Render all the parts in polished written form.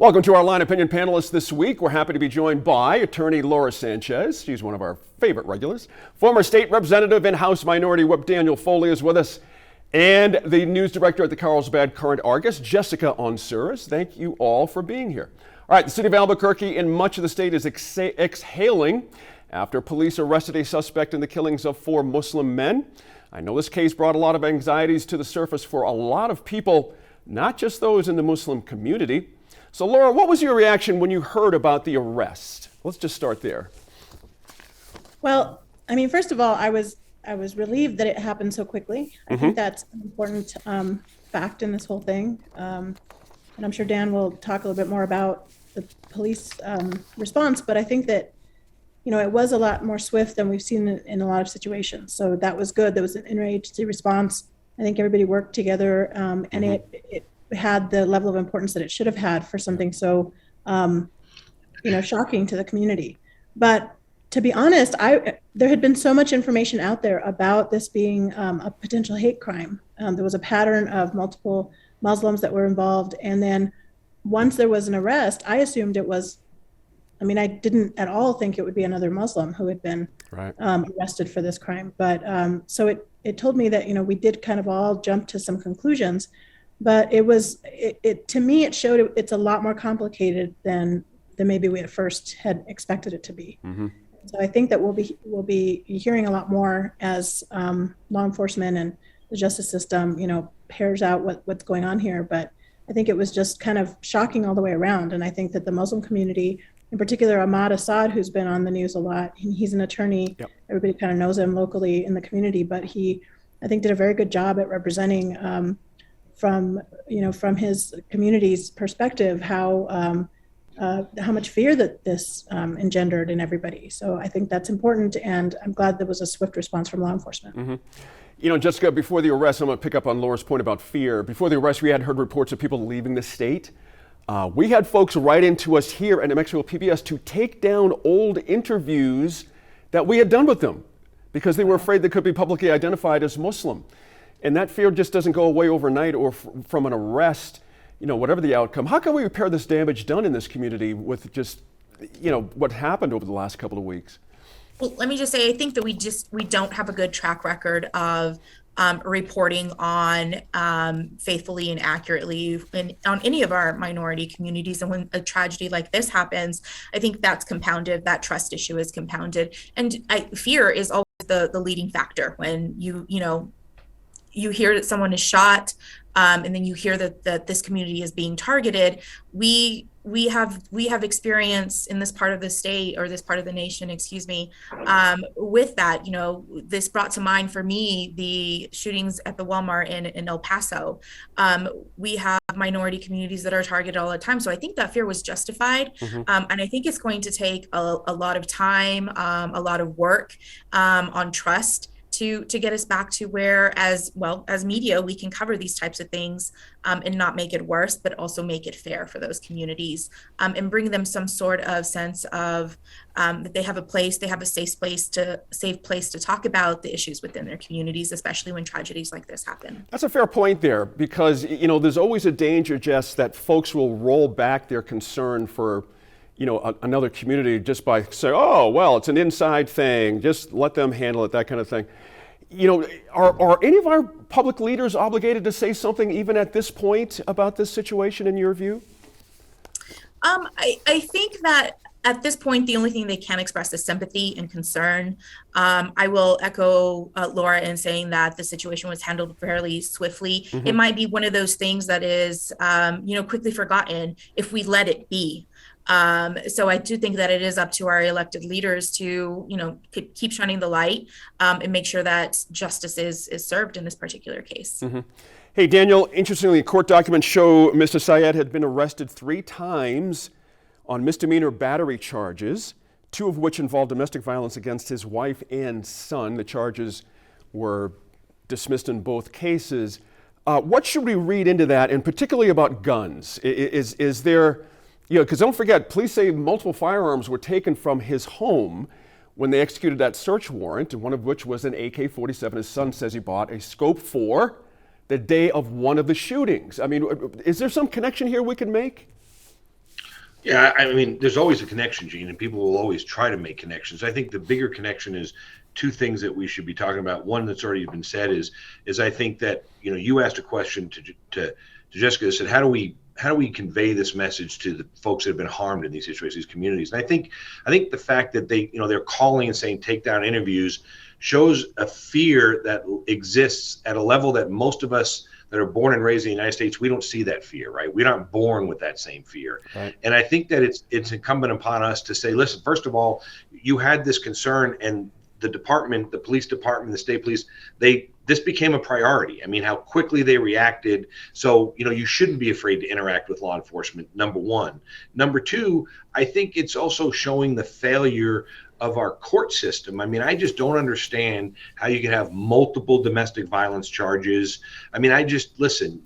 Welcome to our Line Opinion panelists this week. We're happy to be joined by attorney Laura Sanchez. She's one of our favorite regulars. Former state representative and House Minority Whip Daniel Foley is with us. And the news director at the Carlsbad Current-Argus, Jessica Onsuris. Thank you all for being here. All right, the city of Albuquerque and much of the state is exhaling after police arrested a suspect in the killings of 4 Muslim men. I know this case brought a lot of anxieties to the surface for a lot of people, not just those in the Muslim community. So Laura, what was your reaction when you heard about the arrest? Let's just start there. Well, I mean, first of all, I was relieved that it happened so quickly. I think that's an important fact in this whole thing. And I'm sure Dan will talk a little bit more about the police response, but I think that, it was a lot more swift than we've seen in a lot of situations. So that was good. There was an interagency response. I think everybody worked together, and it had the level of importance that it should have had for something so, shocking to the community. But to be honest, there had been so much information out there about this being a potential hate crime. There was a pattern of multiple Muslims that were involved. And then once there was an arrest, I assumed it was, I didn't at all think it would be another Muslim who had been arrested for this crime. But so it told me that, we did kind of all jump to some conclusions. But to me, it showed it's a lot more complicated than maybe we at first had expected it to be. So I think that we'll be hearing a lot more as law enforcement and the justice system, pairs out what's going on here. But I think it was just kind of shocking all the way around. And I think that the Muslim community, in particular, Ahmad Assad, who's been on the news a lot, he's an attorney. Yep. Everybody kind of knows him locally in the community, but he, I think, did a very good job at representing from his community's perspective how much fear that this engendered in everybody. So I think that's important, and I'm glad there was a swift response from law enforcement. Jessica, before the arrest, I'm going to pick up on Laura's point about fear. Before the arrest, we had heard reports of people leaving the state. We had folks write into us here at New Mexico PBS to take down old interviews that we had done with them because they were afraid they could be publicly identified as Muslim. And that fear just doesn't go away overnight or from an arrest, whatever the outcome. How can we repair this damage done in this community with just, what happened over the last couple of weeks? Well, let me just say, I think that we don't have a good track record of reporting on faithfully and accurately on any of our minority communities. And when a tragedy like this happens, I think that's compounded, that trust issue is compounded. And fear is always the leading factor when you hear that someone is shot, and then you hear that this community is being targeted. We have experience in this part of the state, or this part of the nation, with that. This brought to mind for me the shootings at the Walmart in El Paso. We have minority communities that are targeted all the time. So I think that fear was justified. And I think it's going to take a lot of time, a lot of work on trust to get us back to where, as media, we can cover these types of things and not make it worse, but also make it fair for those communities, and bring them some sort of sense of that they have a safe place to talk about the issues within their communities, especially when tragedies like this happen. That's a fair point there, because there's always a danger, Jess, that folks will roll back their concern for another community just by saying, oh, well, it's an inside thing, just let them handle it, that kind of thing. Are any of our public leaders obligated to say something even at this point about this situation in your view? I think that at this point, the only thing they can express is sympathy and concern. I will echo Laura in saying that the situation was handled fairly swiftly. It might be one of those things that is, quickly forgotten if we let it be. So I do think that it is up to our elected leaders to, keep shining the light and make sure that justice is served in this particular case. Hey, Daniel, interestingly, court documents show Mr. Syed had been arrested 3 times on misdemeanor battery charges, 2 of which involved domestic violence against his wife and son. The charges were dismissed in both cases. What should we read into that, and particularly about guns? Is there... because don't forget, police say multiple firearms were taken from his home when they executed that search warrant, one of which was an AK-47 his son says he bought a scope for the day of one of the shootings. Is there some connection here we can make? Yeah, I mean, there's always a connection, Gene, and people will always try to make connections. I think the bigger connection is two things that we should be talking about. One that's already been said is I think that you asked a question to Jessica that said how do we convey this message to the folks that have been harmed in these situations, these communities. And I think the fact that they're calling and saying take down interviews shows a fear that exists at a level that most of us that are born and raised in the United States, we don't see that fear, right? We're not born with that same fear. Right. And I think that it's incumbent upon us to say, listen, first of all, you had this concern, and the department, the police department, the state police, this became a priority. I mean, how quickly they reacted. So, you shouldn't be afraid to interact with law enforcement, number one. Number two, I think it's also showing the failure of our court system. I mean, I just don't understand how you can have multiple domestic violence charges. I mean, listen,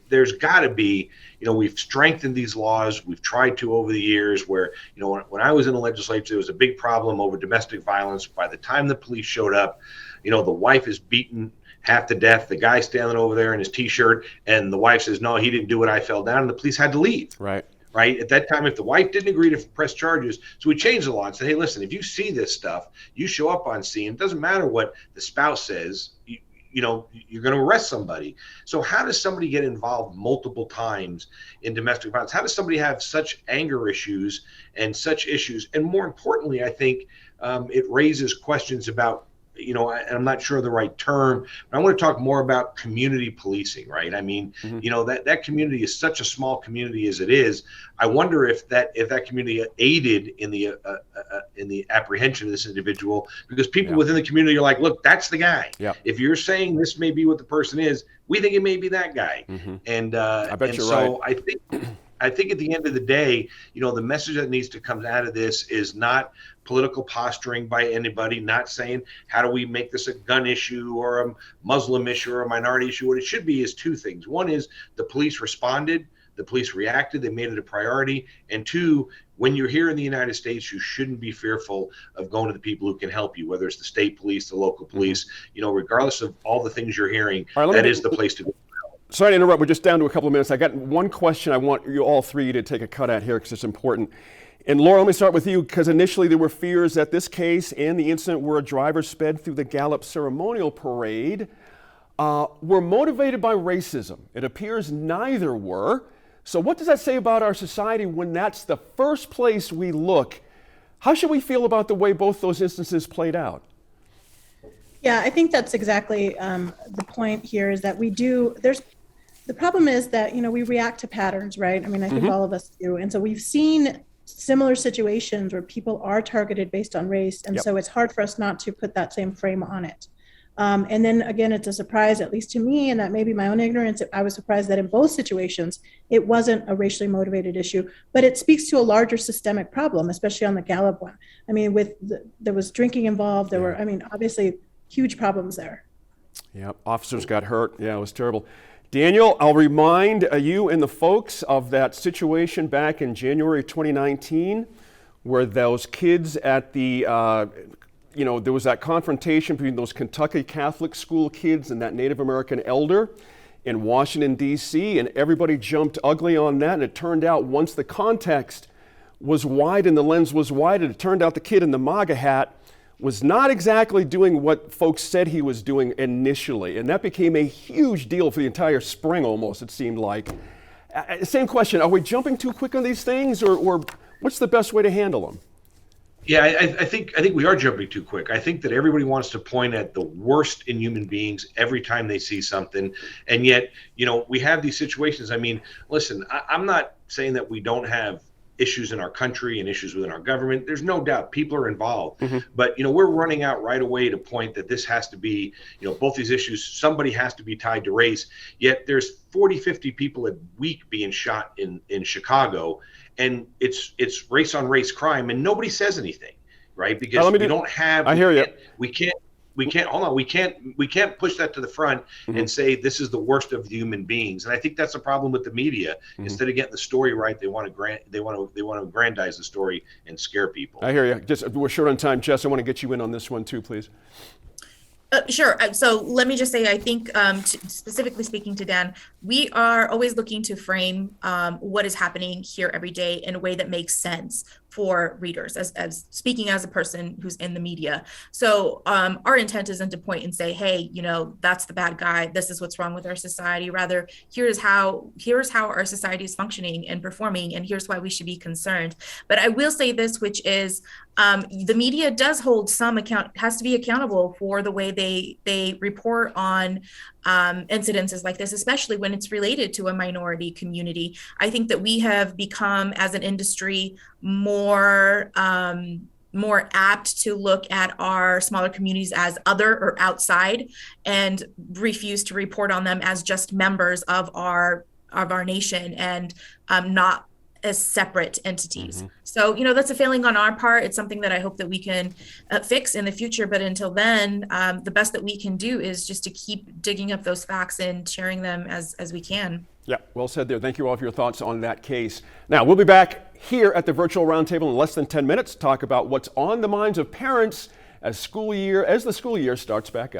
there's got to be, we've strengthened these laws. We've tried to over the years where, when I was in the legislature, there was a big problem over domestic violence. By the time the police showed up, the wife is beaten half to death. The guy standing over there in his T-shirt, and the wife says, no, he didn't do it. I fell down. And the police had to leave. Right. At that time, if the wife didn't agree to press charges, so we changed the law and said, hey, listen, if you see this stuff, you show up on scene. It doesn't matter what the spouse says. You're going to arrest somebody. So how does somebody get involved multiple times in domestic violence? How does somebody have such anger issues and such issues? And more importantly, I think it raises questions about, and I'm not sure of the right term, but I want to talk more about community policing, right? I mean, that community is such a small community as it is. I wonder if that community aided in the apprehension of this individual, because people within the community are like, look, that's the guy. Yeah. If you're saying this may be what the person is, we think it may be that guy. And I bet you're so right. I think at the end of the day, the message that needs to come out of this is not political posturing by anybody, not saying, how do we make this a gun issue or a Muslim issue or a minority issue? What it should be is two things. One is the police responded, the police reacted, they made it a priority. And two, when you're here in the United States, you shouldn't be fearful of going to the people who can help you, whether it's the state police, the local police, regardless of all the things you're hearing, that is the place to go. Sorry to interrupt. We're just down to a couple of minutes. I got one question I want you all three to take a cut at here because it's important. And Laura, let me start with you, because initially there were fears that this case and the incident where a driver sped through the Gallup ceremonial parade were motivated by racism. It appears neither were. So what does that say about our society when that's the first place we look? How should we feel about the way both those instances played out? Yeah, I think that's exactly the point here, is that the problem is that, we react to patterns, right? I mean, I think all of us do. And so we've seen similar situations where people are targeted based on race. And so it's hard for us not to put that same frame on it. And then again, it's a surprise, at least to me, and that may be my own ignorance. I was surprised that in both situations, it wasn't a racially motivated issue, but it speaks to a larger systemic problem, especially on the Gallup one. I mean, there was drinking involved. There were, obviously huge problems there. Yeah, officers got hurt. Yeah, it was terrible. Daniel, I'll remind you and the folks of that situation back in January 2019 where those kids at the, there was that confrontation between those Kentucky Catholic school kids and that Native American elder in Washington, D.C., and everybody jumped ugly on that. And it turned out once the context was wide and the lens was wide, it turned out the kid in the MAGA hat was not exactly doing what folks said he was doing initially. And that became a huge deal for the entire spring almost, it seemed like. Same question, are we jumping too quick on these things, or what's the best way to handle them? Yeah, I think we are jumping too quick. I think that everybody wants to point at the worst in human beings every time they see something. And yet, we have these situations. I mean, listen, I'm not saying that we don't have issues in our country and issues within our government. There's no doubt people are involved, but we're running out right away to point that this has to be, both these issues, somebody has to be tied to race. Yet there's 40, 50 people a week being shot in Chicago, and it's race on race crime, and nobody says anything, right? Because we don't have. I hear you. We can't hold on. We can't push that to the front and say this is the worst of the human beings. And I think that's a problem with the media. Instead of getting the story right, they want to aggrandize the story and scare people. I hear you. We're short on time, Jess. I want to get you in on this one too, please. Sure. So let me just say, I think specifically speaking to Dan, we are always looking to frame what is happening here every day in a way that makes sense for readers, as speaking as a person who's in the media. So our intent isn't to point and say, hey, that's the bad guy. This is what's wrong with our society. Rather, here's how our society is functioning and performing, and here's why we should be concerned. But I will say this, which is the media does hold has to be accountable for the way they report on incidences like this, especially when it's related to a minority community. I think that we have become, as an industry, more apt to look at our smaller communities as other or outside, and refuse to report on them as just members of our nation, and not as separate entities. So, that's a failing on our part. It's something that I hope that we can fix in the future. But until then, the best that we can do is just to keep digging up those facts and sharing them as we can. Yeah, well said there. Thank you all for your thoughts on that case. Now, we'll be back here at the virtual roundtable in less than 10 minutes to talk about what's on the minds of parents as the school year starts back up.